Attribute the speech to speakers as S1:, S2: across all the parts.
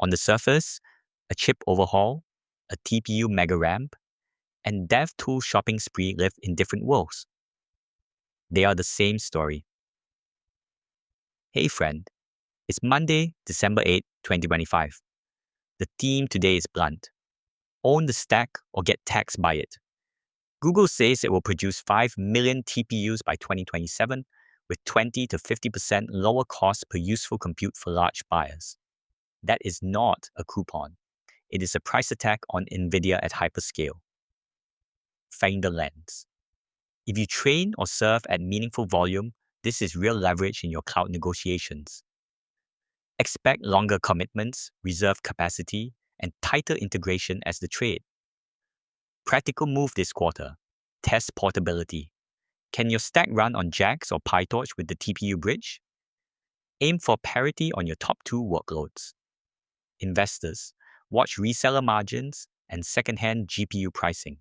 S1: On the surface, a chip overhaul, a TPU mega ramp, and dev tool shopping spree live in different worlds. They are the same story. Hey friend, it's Monday, December 8, 2025. The theme today is blunt. Own the stack or get taxed by it. Google says it will produce 5 million TPUs by 2027 with 20 to 50% lower cost per useful compute for large buyers. That is not a coupon. It is a price attack on Nvidia at hyperscale. Find the lens. If you train or serve at meaningful volume, this is real leverage in your cloud negotiations. Expect longer commitments, reserve capacity, and tighter integration as the trade. Practical move this quarter. Test portability. Can your stack run on JAX or PyTorch with the TPU bridge? Aim for parity on your top 2 workloads. Investors, watch reseller margins and second-hand GPU pricing.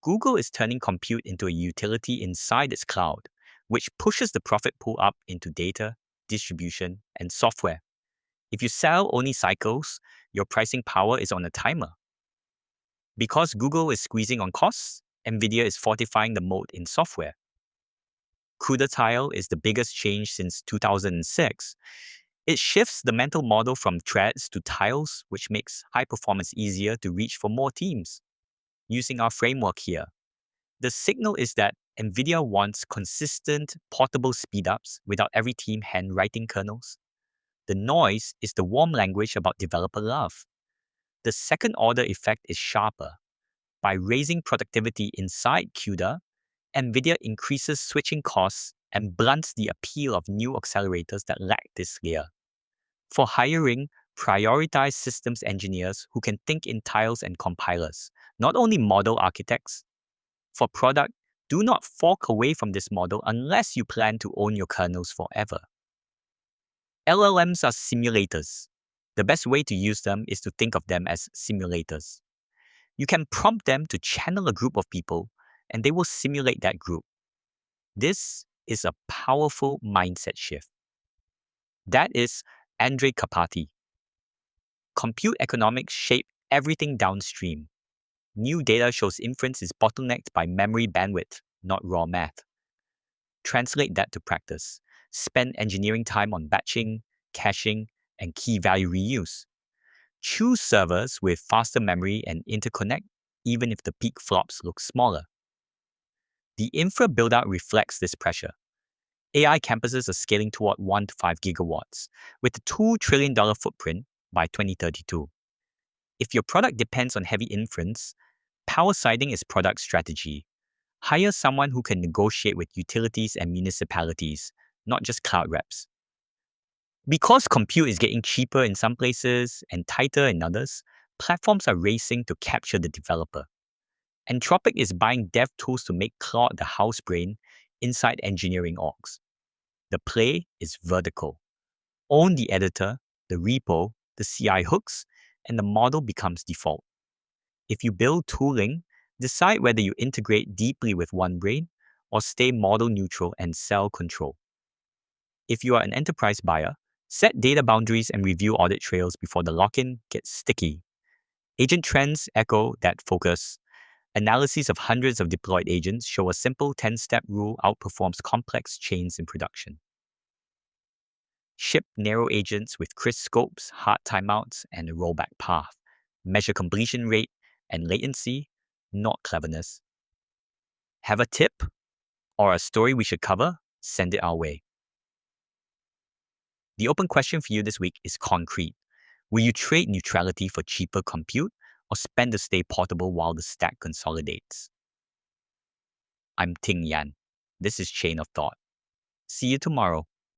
S1: Google is turning compute into a utility inside its cloud, which pushes the profit pool up into data, distribution, and software. If you sell only cycles, your pricing power is on a timer. Because Google is squeezing on costs, Nvidia is fortifying the moat in software. CUDA tile is the biggest change since 2006. It shifts the mental model from threads to tiles, which makes high performance easier to reach for more teams. Using our framework here, the signal is that Nvidia wants consistent, portable speedups without every team handwriting kernels. The noise is the warm language about developer love. The second order effect is sharper. By raising productivity inside CUDA, Nvidia increases switching costs and blunts the appeal of new accelerators that lack this layer. For hiring, prioritize systems engineers who can think in tiles and compilers, not only model architects. For product, do not fork away from this model unless you plan to own your kernels forever. LLMs are simulators. The best way to use them is to think of them as simulators. You can prompt them to channel a group of people, and they will simulate that group. This is a powerful mindset shift. That is Andrej Karpathy. Compute economics shape everything downstream. New data shows inference is bottlenecked by memory bandwidth, not raw math. Translate that to practice. Spend engineering time on batching, caching, and key value reuse. Choose servers with faster memory and interconnect, even if the peak flops look smaller. The infra build-out reflects this pressure. AI campuses are scaling toward 1 to 5 gigawatts, with a $2 trillion footprint by 2032. If your product depends on heavy inference, power siding is product strategy. Hire someone who can negotiate with utilities and municipalities, not just cloud reps. Because compute is getting cheaper in some places and tighter in others, platforms are racing to capture the developer. Anthropic is buying dev tools to make Claude the house brain inside engineering orgs. The play is vertical. Own the editor, the repo, the CI hooks, and the model becomes default. If you build tooling, decide whether you integrate deeply with one brain or stay model neutral and sell control. If you are an enterprise buyer, set data boundaries and review audit trails before the lock-in gets sticky. Agent trends echo that focus. Analyses of hundreds of deployed agents show a simple 10-step rule outperforms complex chains in production. Ship narrow agents with crisp scopes, hard timeouts, and a rollback path. Measure completion rate and latency, not cleverness. Have a tip or a story we should cover? Send it our way. The open question for you this week is concrete. Will you trade neutrality for cheaper compute or spend to stay portable while the stack consolidates? I'm Ting Yan. This is Chain of Thought. See you tomorrow.